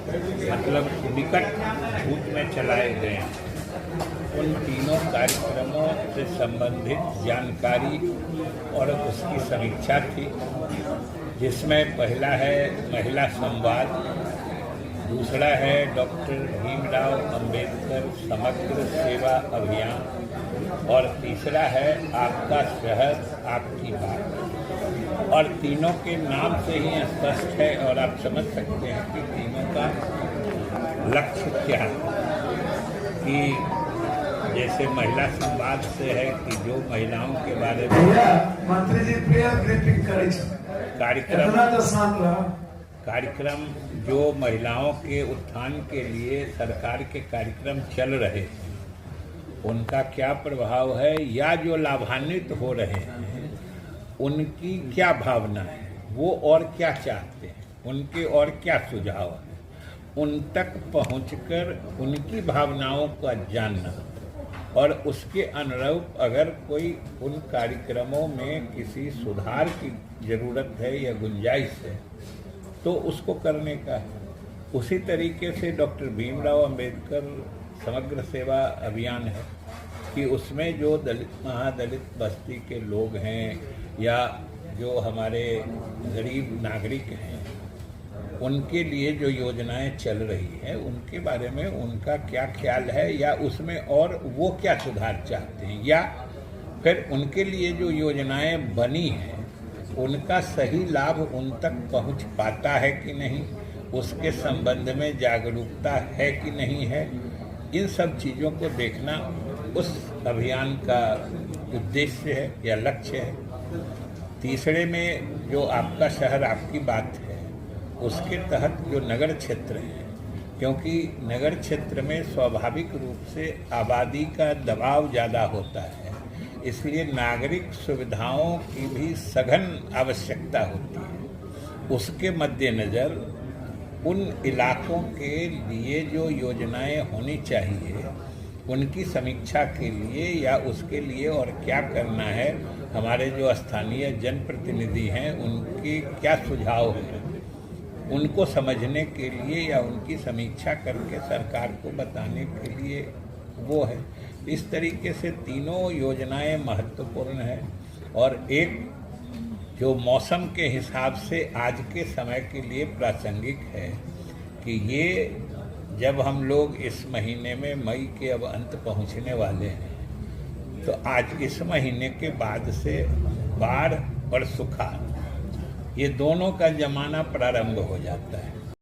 मतलब निकट भूत में चलाए गए उन तीनों कार्यक्रमों से संबंधित जानकारी और उसकी समीक्षा थी, जिसमें पहला है महिला संवाद, दूसरा है डॉक्टर भीमराव अंबेडकर समग्र सेवा अभियान और तीसरा है आपका शहर आपकी बात। और तीनों के नाम से ही स्पष्ट है और आप समझ सकते हैं कि तीनों का लक्ष्य क्या है। कि जैसे महिला संवाद से है कि जो महिलाओं के बारे में मंत्री जी प्रेयर ग्रीटिंग करे कार्यक्रम जो महिलाओं के उत्थान के लिए सरकार के कार्यक्रम चल रहे हैं उनका क्या प्रभाव है या जो लाभान्वित हो रहे हैं उनकी क्या भावना है, वो और क्या चाहते हैं, उनके और क्या सुझाव हैं, उन तक पहुंचकर उनकी भावनाओं का जानना और उसके अनुरूप अगर कोई उन कार्यक्रमों में किसी सुधार की ज़रूरत है या गुंजाइश है तो उसको करने का है। उसी तरीके से डॉक्टर भीमराव अंबेडकर समग्र सेवा अभियान है कि उसमें जो दलित महादलित बस्ती के लोग हैं या जो हमारे गरीब नागरिक हैं उनके लिए जो योजनाएं चल रही हैं उनके बारे में उनका क्या ख्याल है या उसमें और वो क्या सुधार चाहते हैं या फिर उनके लिए जो योजनाएं बनी हैं उनका सही लाभ उन तक पहुंच पाता है कि नहीं, उसके संबंध में जागरूकता है कि नहीं है। इन सब चीज़ों को देखना उस अभियान का उद्देश्य है या लक्ष्य है। तीसरे में जो आपका शहर आपकी बात है उसके तहत जो नगर क्षेत्र है, क्योंकि नगर क्षेत्र में स्वाभाविक रूप से आबादी का दबाव ज़्यादा होता है, इसलिए नागरिक सुविधाओं की भी सघन आवश्यकता होती है। उसके मद्देनज़र उन इलाकों के लिए जो योजनाएं होनी चाहिए उनकी समीक्षा के लिए या उसके लिए और क्या करना है, हमारे जो स्थानीय जनप्रतिनिधि हैं उनके क्या सुझाव हैं, उनको समझने के लिए या उनकी समीक्षा करके सरकार को बताने के लिए वो है। इस तरीके से तीनों योजनाएं महत्वपूर्ण है और एक जो मौसम के हिसाब से आज के समय के लिए प्रासंगिक है कि ये जब हम लोग इस महीने में मई के अब अंत पहुंचने वाले हैं तो आज इस महीने के बाद से बाढ़ और सुखाड़ ये दोनों का जमाना प्रारंभ हो जाता है।